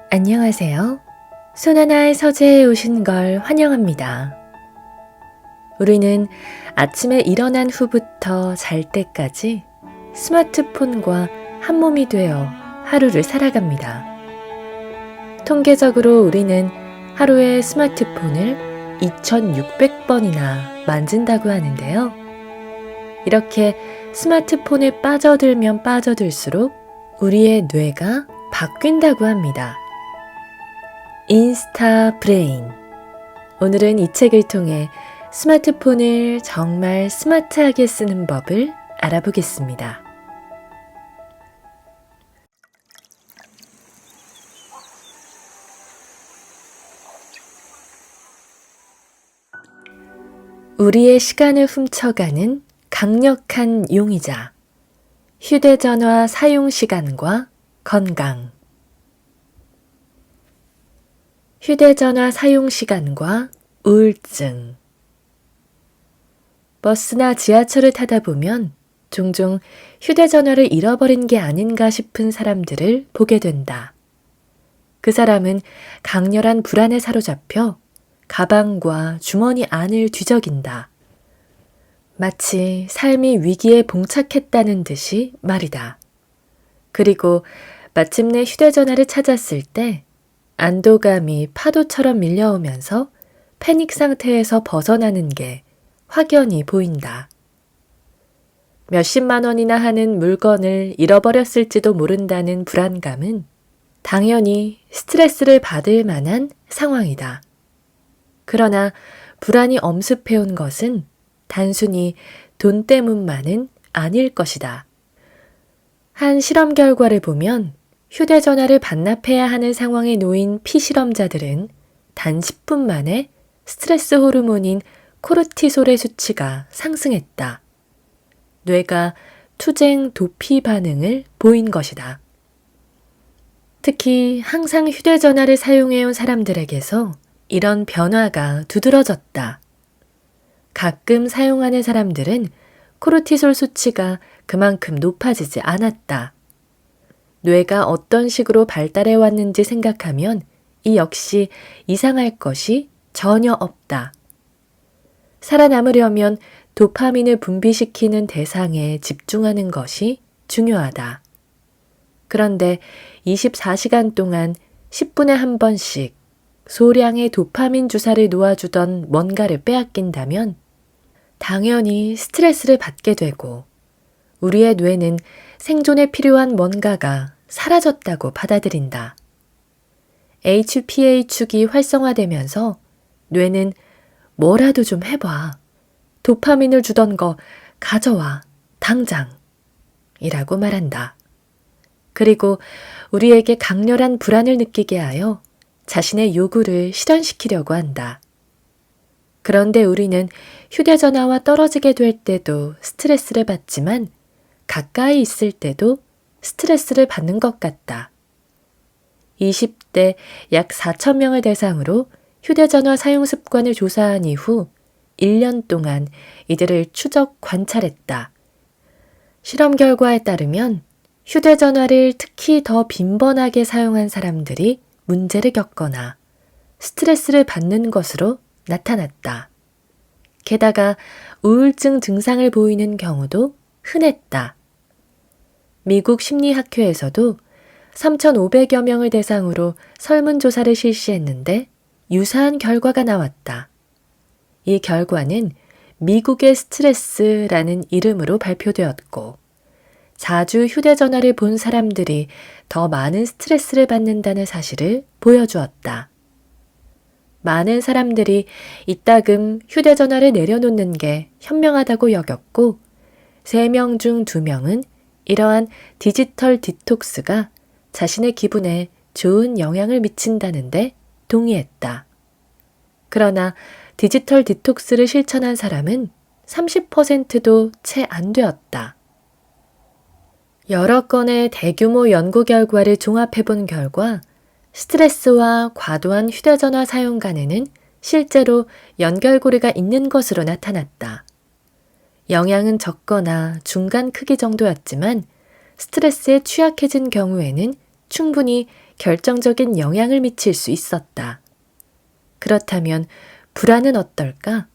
안녕하세요. 손하나의 서재에 오신 걸 환영합니다. 우리는 아침에 일어난 후부터 잘 때까지 스마트폰과 한 몸이 되어 하루를 살아갑니다. 통계적으로 우리는 하루에 스마트폰을 2,600번이나 만진다고 하는데요. 이렇게 스마트폰에 빠져들면 빠져들수록 우리의 뇌가 바뀐다고 합니다. 인스타 브레인. 오늘은 이 책을 통해 스마트폰을 정말 스마트하게 쓰는 법을 알아보겠습니다. 우리의 시간을 훔쳐가는 강력한 용의자. 휴대전화 사용 시간과 건강. 휴대전화 사용 시간과 우울증. 버스나 지하철을 타다 보면 종종 휴대전화를 잃어버린 게 아닌가 싶은 사람들을 보게 된다. 그 사람은 강렬한 불안에 사로잡혀 가방과 주머니 안을 뒤적인다. 마치 삶이 위기에 봉착했다는 듯이 말이다. 그리고 마침내 휴대전화를 찾았을 때 안도감이 파도처럼 밀려오면서 패닉 상태에서 벗어나는 게 확연히 보인다. 몇십만 원이나 하는 물건을 잃어버렸을지도 모른다는 불안감은 당연히 스트레스를 받을 만한 상황이다. 그러나 불안이 엄습해온 것은 단순히 돈 때문만은 아닐 것이다. 한 실험 결과를 보면 휴대전화를 반납해야 하는 상황에 놓인 피실험자들은 단 10분 만에 스트레스 호르몬인 코르티솔의 수치가 상승했다. 뇌가 투쟁 도피 반응을 보인 것이다. 특히 항상 휴대전화를 사용해온 사람들에게서 이런 변화가 두드러졌다. 가끔 사용하는 사람들은 코르티솔 수치가 그만큼 높아지지 않았다. 뇌가 어떤 식으로 발달해 왔는지 생각하면 이 역시 이상할 것이 전혀 없다. 살아남으려면 도파민을 분비시키는 대상에 집중하는 것이 중요하다. 그런데 24시간 동안 10분에 한 번씩 소량의 도파민 주사를 놓아주던 뭔가를 빼앗긴다면 당연히 스트레스를 받게 되고 우리의 뇌는 생존에 필요한 뭔가가 사라졌다고 받아들인다. HPA축이 활성화되면서 뇌는 뭐라도 좀 해봐. 도파민을 주던 거 가져와. 당장. 이라고 말한다. 그리고 우리에게 강렬한 불안을 느끼게 하여 자신의 요구를 실현시키려고 한다. 그런데 우리는 휴대전화와 떨어지게 될 때도 스트레스를 받지만 가까이 있을 때도 스트레스를 받는 것 같다. 20대 약 4,000명을 대상으로 휴대전화 사용 습관을 조사한 이후 1년 동안 이들을 추적 관찰했다. 실험 결과에 따르면 휴대전화를 특히 더 빈번하게 사용한 사람들이 문제를 겪거나 스트레스를 받는 것으로 나타났다. 게다가 우울증 증상을 보이는 경우도 흔했다. 미국 심리학회에서도 3,500여 명을 대상으로 설문조사를 실시했는데 유사한 결과가 나왔다. 이 결과는 미국의 스트레스라는 이름으로 발표되었고 자주 휴대전화를 본 사람들이 더 많은 스트레스를 받는다는 사실을 보여주었다. 많은 사람들이 이따금 휴대전화를 내려놓는 게 현명하다고 여겼고 3명 중 2명은 이러한 디지털 디톡스가 자신의 기분에 좋은 영향을 미친다는데 동의했다. 그러나 디지털 디톡스를 실천한 사람은 30%도 채 안 되었다. 여러 건의 대규모 연구 결과를 종합해 본 결과 스트레스와 과도한 휴대전화 사용 간에는 실제로 연결고리가 있는 것으로 나타났다. 영향은 적거나 중간 크기 정도였지만 스트레스에 취약해진 경우에는 충분히 결정적인 영향을 미칠 수 있었다. 그렇다면 불안은 어떨까?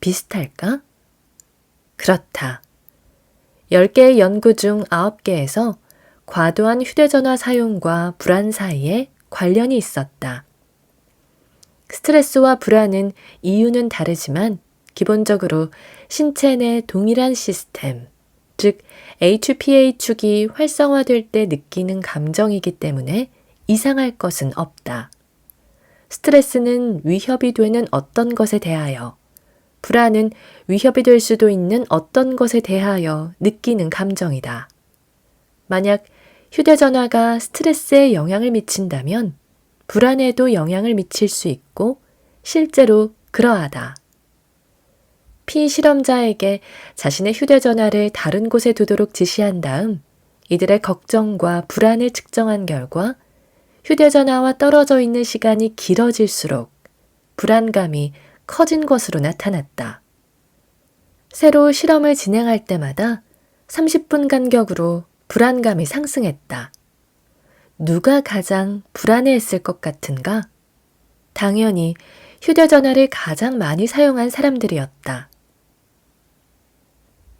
비슷할까? 그렇다. 10개의 연구 중 9개에서 과도한 휴대전화 사용과 불안 사이에 관련이 있었다. 스트레스와 불안은 이유는 다르지만 기본적으로 신체 내 동일한 시스템, 즉 HPA축이 활성화될 때 느끼는 감정이기 때문에 이상할 것은 없다. 스트레스는 위협이 되는 어떤 것에 대하여, 불안은 위협이 될 수도 있는 어떤 것에 대하여 느끼는 감정이다. 만약 휴대전화가 스트레스에 영향을 미친다면 불안에도 영향을 미칠 수 있고 실제로 그러하다. 피실험자에게 자신의 휴대전화를 다른 곳에 두도록 지시한 다음 이들의 걱정과 불안을 측정한 결과 휴대전화와 떨어져 있는 시간이 길어질수록 불안감이 커진 것으로 나타났다. 새로 실험을 진행할 때마다 30분 간격으로 불안감이 상승했다. 누가 가장 불안해했을 것 같은가? 당연히 휴대전화를 가장 많이 사용한 사람들이었다.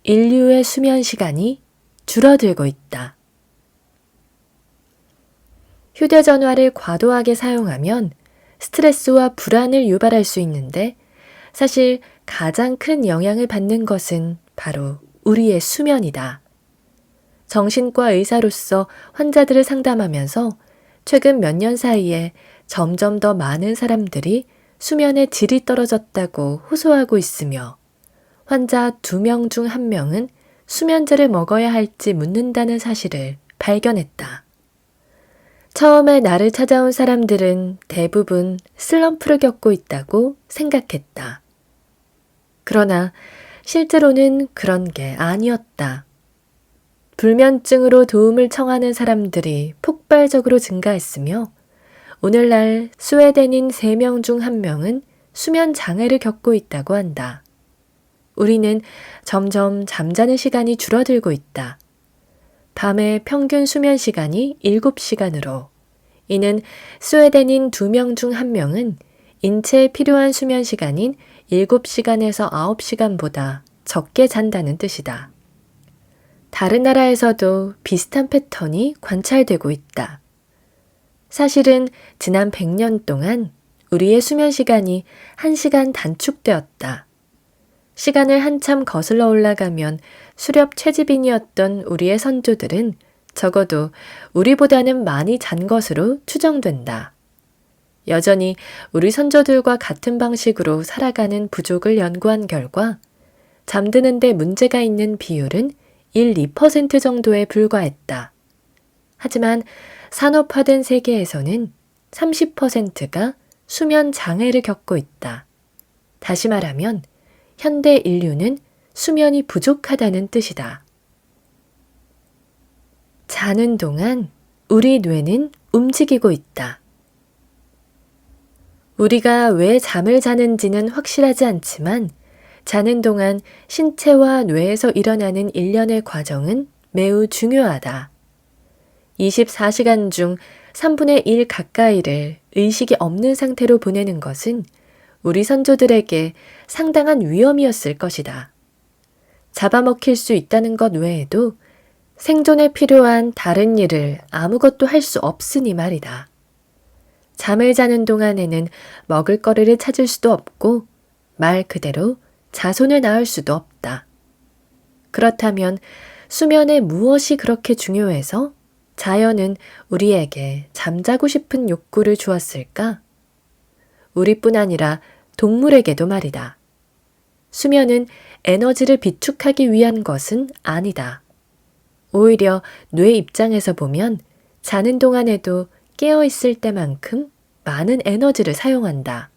인류의 수면 시간이 줄어들고 있다. 휴대전화를 과도하게 사용하면 스트레스와 불안을 유발할 수 있는데 사실 가장 큰 영향을 받는 것은 바로 우리의 수면이다. 정신과 의사로서 환자들을 상담하면서 최근 몇 년 사이에 점점 더 많은 사람들이 수면의 질이 떨어졌다고 호소하고 있으며 환자 2명 중 1명은 수면제를 먹어야 할지 묻는다는 사실을 발견했다. 처음에 나를 찾아온 사람들은 대부분 슬럼프를 겪고 있다고 생각했다. 그러나 실제로는 그런 게 아니었다. 불면증으로 도움을 청하는 사람들이 폭발적으로 증가했으며 오늘날 스웨덴인 3명 중 1명은 수면 장애를 겪고 있다고 한다. 우리는 점점 잠자는 시간이 줄어들고 있다. 밤의 평균 수면 시간이 7시간으로 이는 스웨덴인 2명 중 1명은 인체에 필요한 수면 시간인 7시간에서 9시간보다 적게 잔다는 뜻이다. 다른 나라에서도 비슷한 패턴이 관찰되고 있다. 사실은 지난 100년 동안 우리의 수면 시간이 1시간 단축되었다. 시간을 한참 거슬러 올라가면 수렵 채집인이었던 우리의 선조들은 적어도 우리보다는 많이 잔 것으로 추정된다. 여전히 우리 선조들과 같은 방식으로 살아가는 부족을 연구한 결과 잠드는 데 문제가 있는 비율은 1~2% 정도에 불과했다. 하지만 산업화된 세계에서는 30%가 수면 장애를 겪고 있다. 다시 말하면 현대 인류는 수면이 부족하다는 뜻이다. 자는 동안 우리 뇌는 움직이고 있다. 우리가 왜 잠을 자는지는 확실하지 않지만 자는 동안 신체와 뇌에서 일어나는 일련의 과정은 매우 중요하다. 24시간 중 3분의 1 가까이를 의식이 없는 상태로 보내는 것은 우리 선조들에게 상당한 위험이었을 것이다. 잡아먹힐 수 있다는 것 외에도 생존에 필요한 다른 일을 아무것도 할 수 없으니 말이다. 잠을 자는 동안에는 먹을거리를 찾을 수도 없고 말 그대로 자손을 낳을 수도 없다. 그렇다면 수면에 무엇이 그렇게 중요해서 자연은 우리에게 잠자고 싶은 욕구를 주었을까? 우리뿐 아니라 동물에게도 말이다. 수면은 에너지를 비축하기 위한 것은 아니다. 오히려 뇌 입장에서 보면 자는 동안에도 깨어있을 때만큼 많은 에너지를 사용한다.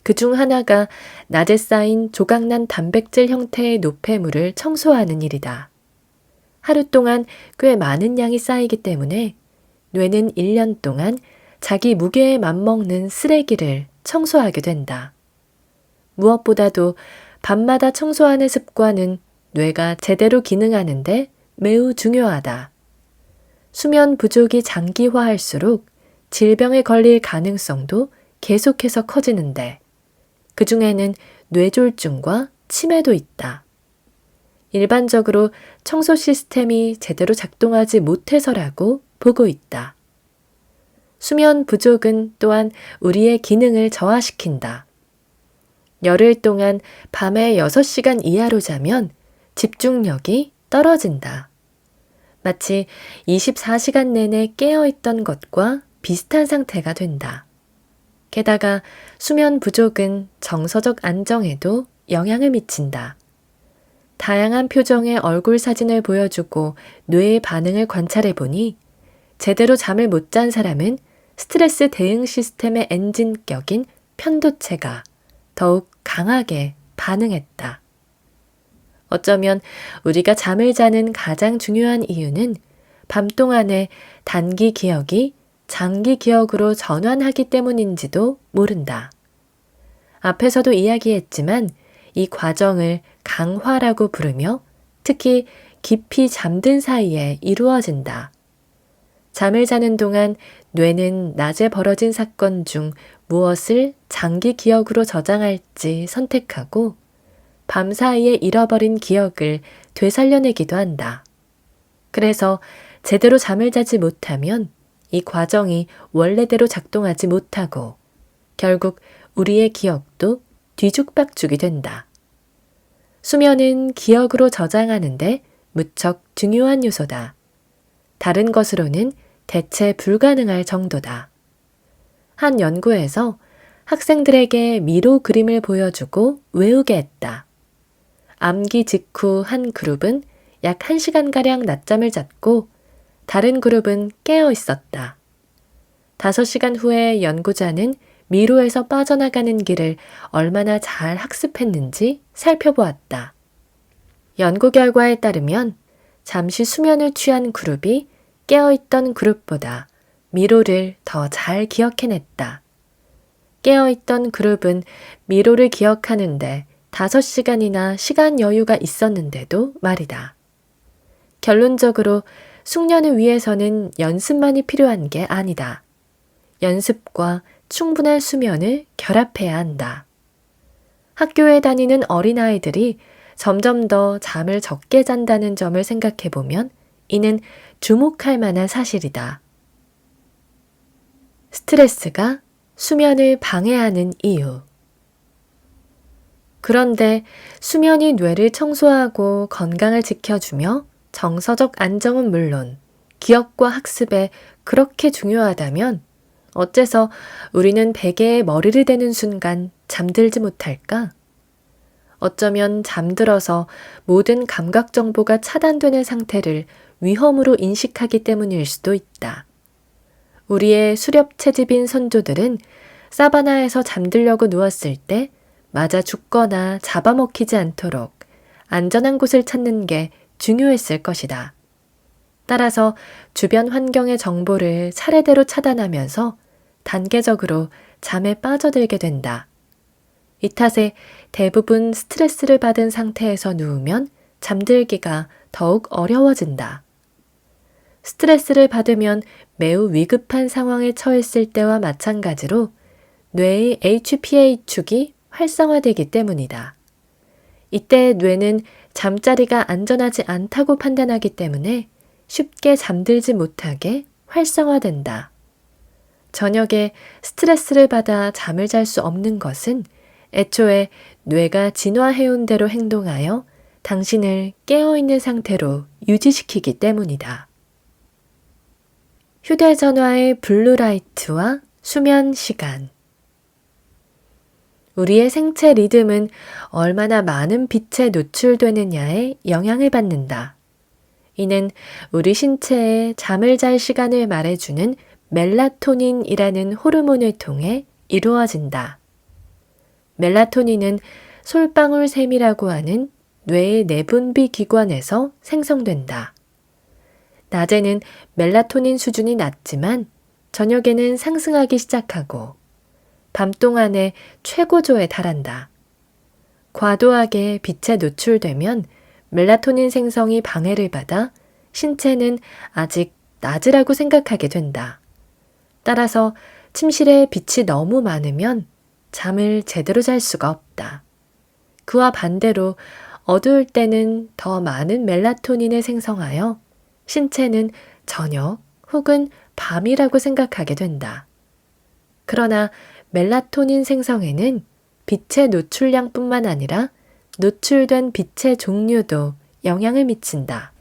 그중 하나가 낮에 쌓인 조각난 단백질 형태의 노폐물을 청소하는 일이다. 하루 동안 꽤 많은 양이 쌓이기 때문에 뇌는 1년 동안 자기 무게에 맞먹는 쓰레기를 청소하게 된다. 무엇보다도 밤마다 청소하는 습관은 뇌가 제대로 기능하는데 매우 중요하다. 수면 부족이 장기화할수록 질병에 걸릴 가능성도 계속해서 커지는데 그 중에는 뇌졸중과 치매도 있다. 일반적으로 청소 시스템이 제대로 작동하지 못해서라고 보고 있다. 수면 부족은 또한 우리의 기능을 저하시킨다. 열흘 동안 밤에 6시간 이하로 자면 집중력이 떨어진다. 마치 24시간 내내 깨어있던 것과 비슷한 상태가 된다. 게다가 수면 부족은 정서적 안정에도 영향을 미친다. 다양한 표정의 얼굴 사진을 보여주고 뇌의 반응을 관찰해보니 제대로 잠을 못 잔 사람은 스트레스 대응 시스템의 엔진격인 편도체가 더욱 강하게 반응했다. 어쩌면 우리가 잠을 자는 가장 중요한 이유는 밤 동안에 단기 기억이 장기 기억으로 전환하기 때문인지도 모른다. 앞에서도 이야기했지만 이 과정을 강화라고 부르며 특히 깊이 잠든 사이에 이루어진다. 잠을 자는 동안 뇌는 낮에 벌어진 사건 중 무엇을 장기 기억으로 저장할지 선택하고 밤 사이에 잃어버린 기억을 되살려내기도 한다. 그래서 제대로 잠을 자지 못하면 이 과정이 원래대로 작동하지 못하고 결국 우리의 기억도 뒤죽박죽이 된다. 수면은 기억으로 저장하는데 무척 중요한 요소다. 다른 것으로는 대체 불가능할 정도다. 한 연구에서 학생들에게 미로 그림을 보여주고 외우게 했다. 암기 직후 한 그룹은 약 1시간가량 낮잠을 잤고 다른 그룹은 깨어 있었다. 5시간 후에 연구자는 미로에서 빠져나가는 길을 얼마나 잘 학습했는지 살펴보았다. 연구 결과에 따르면 잠시 수면을 취한 그룹이 깨어있던 그룹보다 미로를 더 잘 기억해냈다. 깨어있던 그룹은 미로를 기억하는데 5시간이나 시간 여유가 있었는데도 말이다. 결론적으로 숙련을 위해서는 연습만이 필요한 게 아니다. 연습과 충분한 수면을 결합해야 한다. 학교에 다니는 어린아이들이 점점 더 잠을 적게 잔다는 점을 생각해보면 이는 주목할 만한 사실이다. 스트레스가 수면을 방해하는 이유. 그런데 수면이 뇌를 청소하고 건강을 지켜주며 정서적 안정은 물론 기억과 학습에 그렇게 중요하다면 어째서 우리는 베개에 머리를 대는 순간 잠들지 못할까? 어쩌면 잠들어서 모든 감각 정보가 차단되는 상태를 위험으로 인식하기 때문일 수도 있다. 우리의 수렵 채집인 선조들은 사바나에서 잠들려고 누웠을 때 맞아 죽거나 잡아먹히지 않도록 안전한 곳을 찾는 게 중요했을 것이다. 따라서 주변 환경의 정보를 차례대로 차단하면서 단계적으로 잠에 빠져들게 된다. 이 탓에 대부분 스트레스를 받은 상태에서 누우면 잠들기가 더욱 어려워진다. 스트레스를 받으면 매우 위급한 상황에 처했을 때와 마찬가지로 뇌의 HPA축이 활성화되기 때문이다. 이때 뇌는 잠자리가 안전하지 않다고 판단하기 때문에 쉽게 잠들지 못하게 활성화된다. 저녁에 스트레스를 받아 잠을 잘 수 없는 것은 애초에 뇌가 진화해온 대로 행동하여 당신을 깨어있는 상태로 유지시키기 때문이다. 휴대전화의 블루라이트와 수면 시간. 우리의 생체 리듬은 얼마나 많은 빛에 노출되느냐에 영향을 받는다. 이는 우리 신체에 잠을 잘 시간을 말해주는 멜라토닌이라는 호르몬을 통해 이루어진다. 멜라토닌은 솔방울샘이라고 하는 뇌의 내분비 기관에서 생성된다. 낮에는 멜라토닌 수준이 낮지만 저녁에는 상승하기 시작하고 밤 동안에 최고조에 달한다. 과도하게 빛에 노출되면 멜라토닌 생성이 방해를 받아 신체는 아직 낮이라고 생각하게 된다. 따라서 침실에 빛이 너무 많으면 잠을 제대로 잘 수가 없다. 그와 반대로 어두울 때는 더 많은 멜라토닌을 생성하여 신체는 저녁 혹은 밤이라고 생각하게 된다. 그러나 멜라토닌 생성에는 빛의 노출량뿐만 아니라 노출된 빛의 종류도 영향을 미친다.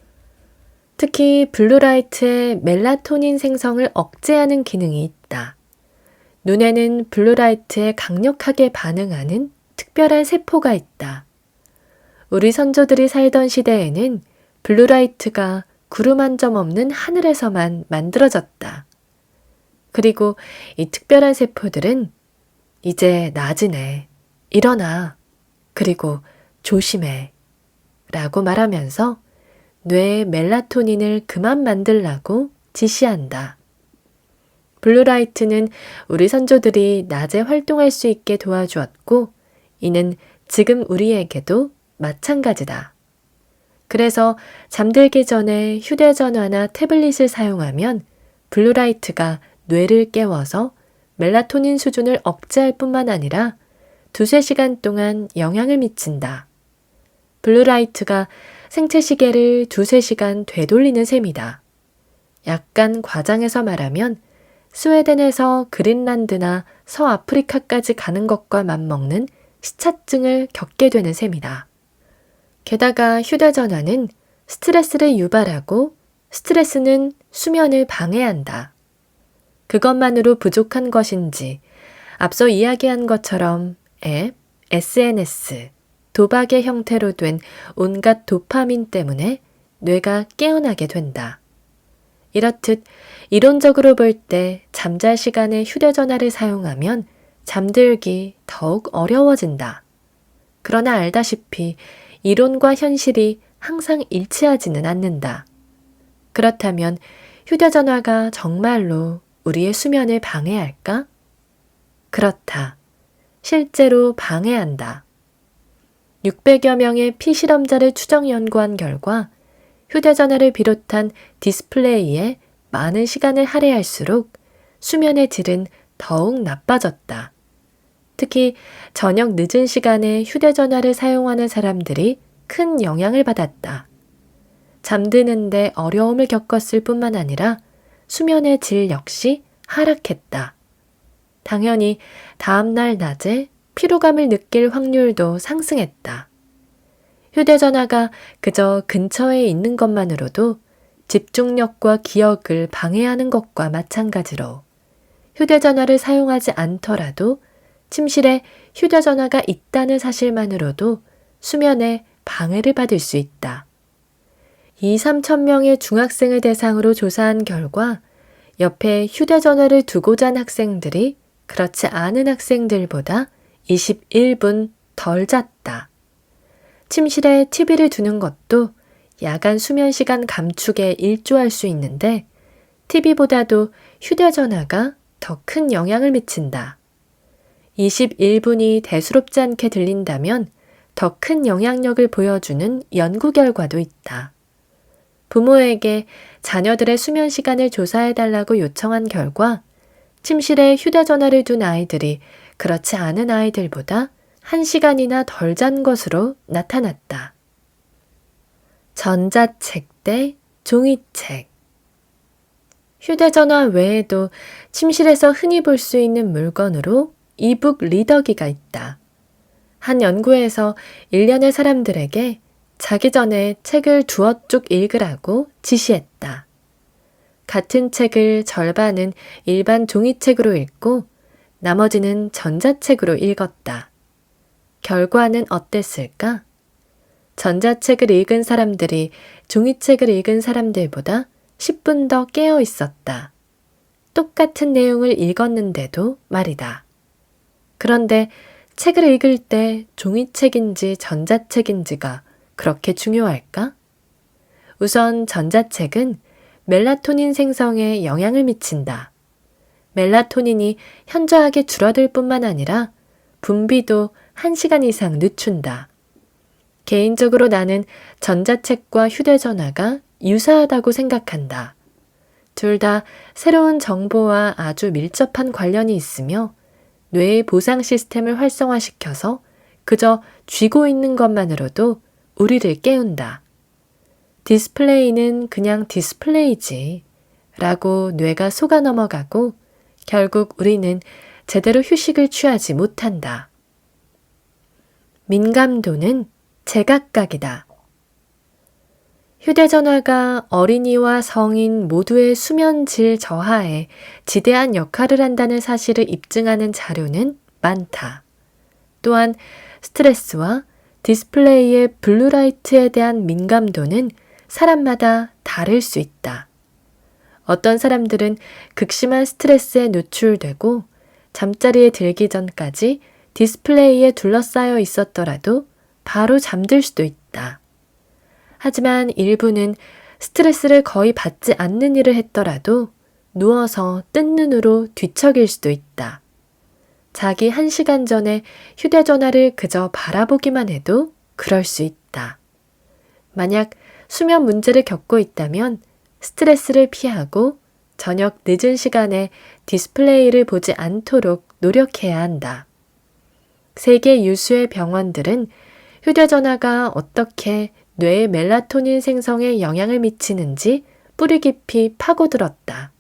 특히 블루라이트의 멜라토닌 생성을 억제하는 기능이 있다. 눈에는 블루라이트에 강력하게 반응하는 특별한 세포가 있다. 우리 선조들이 살던 시대에는 블루라이트가 구름 한 점 없는 하늘에서만 만들어졌다. 그리고 이 특별한 세포들은 이제 낮이네, 일어나, 그리고 조심해 라고 말하면서 뇌에 멜라토닌을 그만 만들라고 지시한다. 블루라이트는 우리 선조들이 낮에 활동할 수 있게 도와주었고 이는 지금 우리에게도 마찬가지다. 그래서 잠들기 전에 휴대전화나 태블릿을 사용하면 블루라이트가 뇌를 깨워서 멜라토닌 수준을 억제할 뿐만 아니라 2-3시간 동안 영향을 미친다. 블루라이트가 생체시계를 2-3시간 되돌리는 셈이다. 약간 과장해서 말하면 스웨덴에서 그린란드나 서아프리카까지 가는 것과 맞먹는 시차증을 겪게 되는 셈이다. 게다가 휴대전화는 스트레스를 유발하고 스트레스는 수면을 방해한다. 그것만으로 부족한 것인지 앞서 이야기한 것처럼 앱, SNS, 도박의 형태로 된 온갖 도파민 때문에 뇌가 깨어나게 된다. 이렇듯 이론적으로 볼 때 잠잘 시간에 휴대전화를 사용하면 잠들기 더욱 어려워진다. 그러나 알다시피 이론과 현실이 항상 일치하지는 않는다. 그렇다면 휴대전화가 정말로 우리의 수면을 방해할까? 그렇다. 실제로 방해한다. 600여 명의 피실험자를 추정 연구한 결과 휴대전화를 비롯한 디스플레이에 많은 시간을 할애할수록 수면의 질은 더욱 나빠졌다. 특히 저녁 늦은 시간에 휴대전화를 사용하는 사람들이 큰 영향을 받았다. 잠드는데 어려움을 겪었을 뿐만 아니라 수면의 질 역시 하락했다. 당연히 다음날 낮에 피로감을 느낄 확률도 상승했다. 휴대전화가 그저 근처에 있는 것만으로도 집중력과 기억을 방해하는 것과 마찬가지로 휴대전화를 사용하지 않더라도 침실에 휴대전화가 있다는 사실만으로도 수면에 방해를 받을 수 있다. 2-3천 명의 중학생을 대상으로 조사한 결과 옆에 휴대전화를 두고 잔 학생들이 그렇지 않은 학생들보다 21분 덜 잤다. 침실에 TV를 두는 것도 야간 수면 시간 감축에 일조할 수 있는데 TV보다도 휴대전화가 더 큰 영향을 미친다. 21분이 대수롭지 않게 들린다면 더 큰 영향력을 보여주는 연구 결과도 있다. 부모에게 자녀들의 수면 시간을 조사해달라고 요청한 결과 침실에 휴대전화를 둔 아이들이 그렇지 않은 아이들보다 1시간이나 덜 잔 것으로 나타났다. 전자책 대 종이책. 휴대전화 외에도 침실에서 흔히 볼 수 있는 물건으로 이북 리더기가 있다. 한 연구에서 1년의 사람들에게 자기 전에 책을 두어 쭉 읽으라고 지시했다. 같은 책을 절반은 일반 종이책으로 읽고 나머지는 전자책으로 읽었다. 결과는 어땠을까? 전자책을 읽은 사람들이 종이책을 읽은 사람들보다 10분 더 깨어 있었다. 똑같은 내용을 읽었는데도 말이다. 그런데 책을 읽을 때 종이책인지 전자책인지가 그렇게 중요할까? 우선 전자책은 멜라토닌 생성에 영향을 미친다. 멜라토닌이 현저하게 줄어들 뿐만 아니라 분비도 1시간 이상 늦춘다. 개인적으로 나는 전자책과 휴대전화가 유사하다고 생각한다. 둘 다 새로운 정보와 아주 밀접한 관련이 있으며 뇌의 보상 시스템을 활성화시켜서 그저 쥐고 있는 것만으로도 우리를 깨운다. 디스플레이는 그냥 디스플레이지 라고 뇌가 속아 넘어가고 결국 우리는 제대로 휴식을 취하지 못한다. 민감도는 제각각이다. 휴대전화가 어린이와 성인 모두의 수면 질 저하에 지대한 역할을 한다는 사실을 입증하는 자료는 많다. 또한 스트레스와 디스플레이의 블루라이트에 대한 민감도는 사람마다 다를 수 있다. 어떤 사람들은 극심한 스트레스에 노출되고 잠자리에 들기 전까지 디스플레이에 둘러싸여 있었더라도 바로 잠들 수도 있다. 하지만 일부는 스트레스를 거의 받지 않는 일을 했더라도 누워서 뜬 눈으로 뒤척일 수도 있다. 자기 1시간 전에 휴대전화를 그저 바라보기만 해도 그럴 수 있다. 만약 수면 문제를 겪고 있다면 스트레스를 피하고 저녁 늦은 시간에 디스플레이를 보지 않도록 노력해야 한다. 세계 유수의 병원들은 휴대전화가 어떻게 뇌의 멜라토닌 생성에 영향을 미치는지 뿌리 깊이 파고들었다.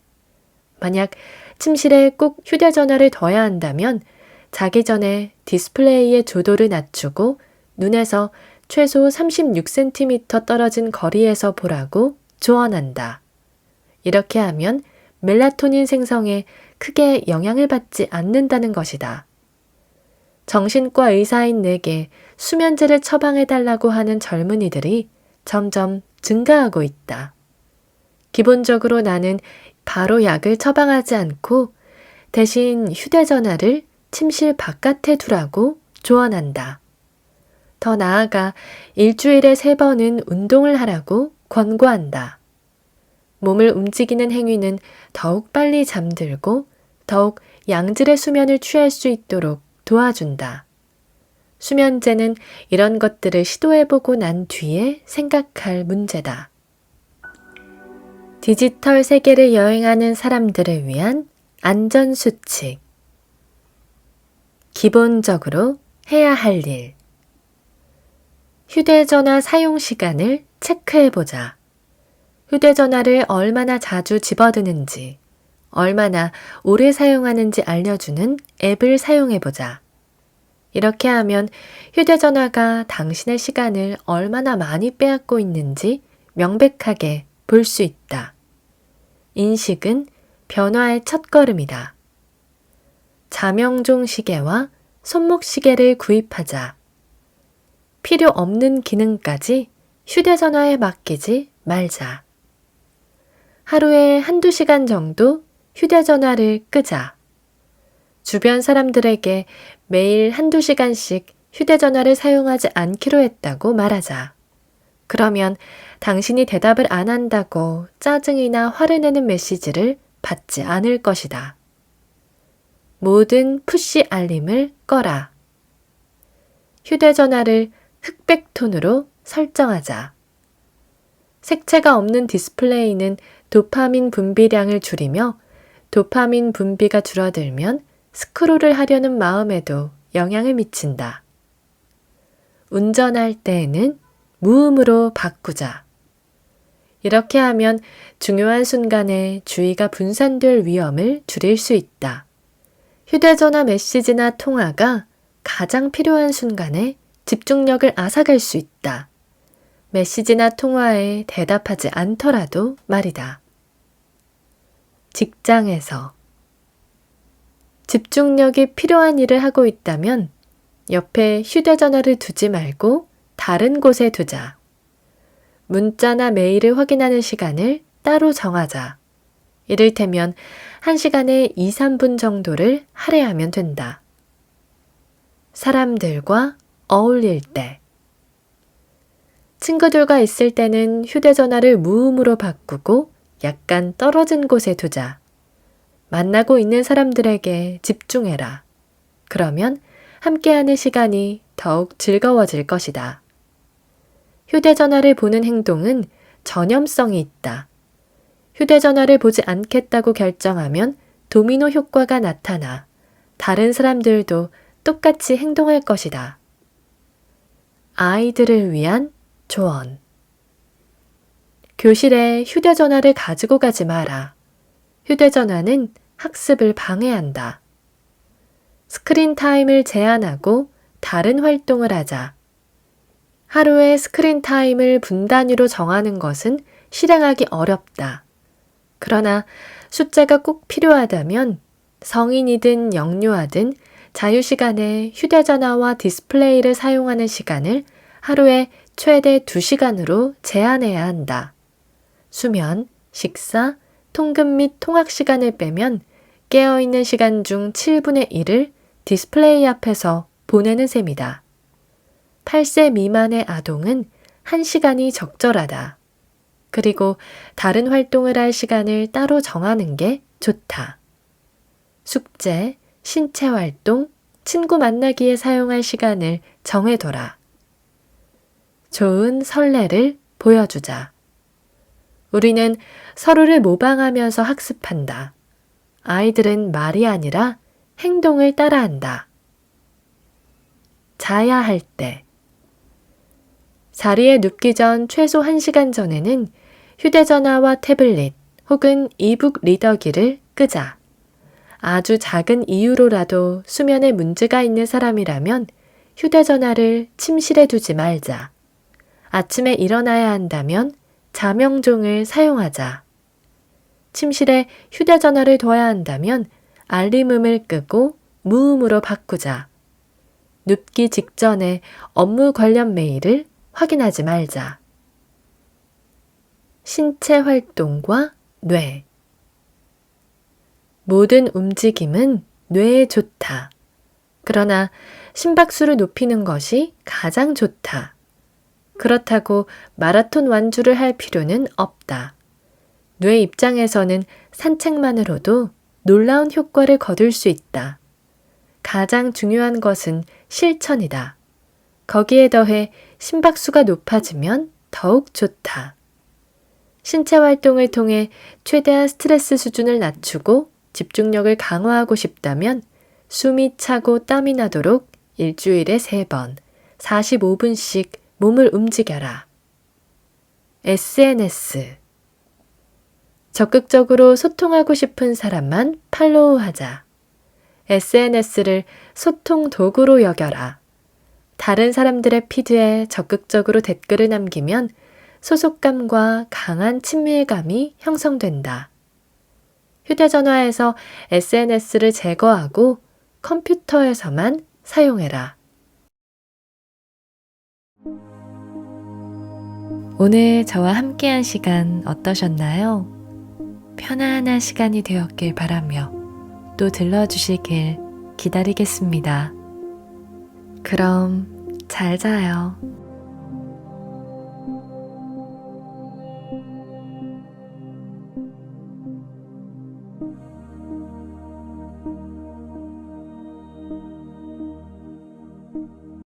만약 침실에 꼭 휴대전화를 둬야 한다면 자기 전에 디스플레이의 조도를 낮추고 눈에서 최소 36cm 떨어진 거리에서 보라고 조언한다. 이렇게 하면 멜라토닌 생성에 크게 영향을 받지 않는다는 것이다. 정신과 의사인 내게 수면제를 처방해달라고 하는 젊은이들이 점점 증가하고 있다. 기본적으로 나는 바로 약을 처방하지 않고 대신 휴대전화를 침실 바깥에 두라고 조언한다. 더 나아가 일주일에 3번은 운동을 하라고 권고한다. 몸을 움직이는 행위는 더욱 빨리 잠들고 더욱 양질의 수면을 취할 수 있도록 도와준다. 수면제는 이런 것들을 시도해보고 난 뒤에 생각할 문제다. 디지털 세계를 여행하는 사람들을 위한 안전수칙. 기본적으로 해야 할 일. 휴대전화 사용 시간을 체크해보자. 휴대전화를 얼마나 자주 집어드는지, 얼마나 오래 사용하는지 알려주는 앱을 사용해보자. 이렇게 하면 휴대전화가 당신의 시간을 얼마나 많이 빼앗고 있는지 명백하게 볼 수 있다. 인식은 변화의 첫걸음이다. 자명종 시계와 손목 시계를 구입하자. 필요 없는 기능까지 휴대전화에 맡기지 말자. 하루에 1~2시간 정도 휴대전화를 끄자. 주변 사람들에게 매일 1~2시간씩 휴대전화를 사용하지 않기로 했다고 말하자. 그러면 당신이 대답을 안 한다고 짜증이나 화를 내는 메시지를 받지 않을 것이다. 모든 푸시 알림을 꺼라. 휴대전화를 흑백 톤으로 설정하자. 색채가 없는 디스플레이는 도파민 분비량을 줄이며 도파민 분비가 줄어들면 스크롤을 하려는 마음에도 영향을 미친다. 운전할 때에는 무음으로 바꾸자. 이렇게 하면 중요한 순간에 주의가 분산될 위험을 줄일 수 있다. 휴대전화 메시지나 통화가 가장 필요한 순간에 집중력을 앗아갈 수 있다. 메시지나 통화에 대답하지 않더라도 말이다. 직장에서 집중력이 필요한 일을 하고 있다면 옆에 휴대전화를 두지 말고 다른 곳에 두자. 문자나 메일을 확인하는 시간을 따로 정하자. 이를테면 1시간에 2~3분 정도를 할애하면 된다. 사람들과 어울릴 때. 친구들과 있을 때는 휴대전화를 무음으로 바꾸고 약간 떨어진 곳에 두자. 만나고 있는 사람들에게 집중해라. 그러면 함께하는 시간이 더욱 즐거워질 것이다. 휴대전화를 보는 행동은 전염성이 있다. 휴대전화를 보지 않겠다고 결정하면 도미노 효과가 나타나 다른 사람들도 똑같이 행동할 것이다. 아이들을 위한 조언. 교실에 휴대전화를 가지고 가지 마라. 휴대전화는 학습을 방해한다. 스크린 타임을 제한하고 다른 활동을 하자. 하루의 스크린 타임을 분 단위로 정하는 것은 실행하기 어렵다. 그러나 숫자가 꼭 필요하다면 성인이든 영유아든 자유시간에 휴대전화와 디스플레이를 사용하는 시간을 하루에 최대 2시간으로 제한해야 한다. 수면, 식사, 통금 및 통학 시간을 빼면 깨어있는 시간 중 7분의 1을 디스플레이 앞에서 보내는 셈이다. 8세 미만의 아동은 1시간이 적절하다. 그리고 다른 활동을 할 시간을 따로 정하는 게 좋다. 숙제, 신체 활동, 친구 만나기에 사용할 시간을 정해둬라. 좋은 선례를 보여주자. 우리는 서로를 모방하면서 학습한다. 아이들은 말이 아니라 행동을 따라한다. 자야 할 때. 자리에 눕기 전 최소 1시간 전에는 휴대전화와 태블릿 혹은 이북 리더기를 끄자. 아주 작은 이유로라도 수면에 문제가 있는 사람이라면 휴대전화를 침실에 두지 말자. 아침에 일어나야 한다면 자명종을 사용하자. 침실에 휴대전화를 둬야 한다면 알림음을 끄고 무음으로 바꾸자. 눕기 직전에 업무 관련 메일을 확인하지 말자. 신체 활동과 뇌. 모든 움직임은 뇌에 좋다. 그러나 심박수를 높이는 것이 가장 좋다. 그렇다고 마라톤 완주를 할 필요는 없다. 뇌 입장에서는 산책만으로도 놀라운 효과를 거둘 수 있다. 가장 중요한 것은 실천이다. 거기에 더해 심박수가 높아지면 더욱 좋다. 신체 활동을 통해 최대한 스트레스 수준을 낮추고 집중력을 강화하고 싶다면 숨이 차고 땀이 나도록 일주일에 3번, 45분씩 몸을 움직여라. SNS. 적극적으로 소통하고 싶은 사람만 팔로우하자. SNS를 소통 도구로 여겨라. 다른 사람들의 피드에 적극적으로 댓글을 남기면 소속감과 강한 친밀감이 형성된다. 휴대전화에서 SNS를 제거하고 컴퓨터에서만 사용해라. 오늘 저와 함께한 시간 어떠셨나요? 편안한 시간이 되었길 바라며 또 들러주시길 기다리겠습니다. 그럼 잘 자요.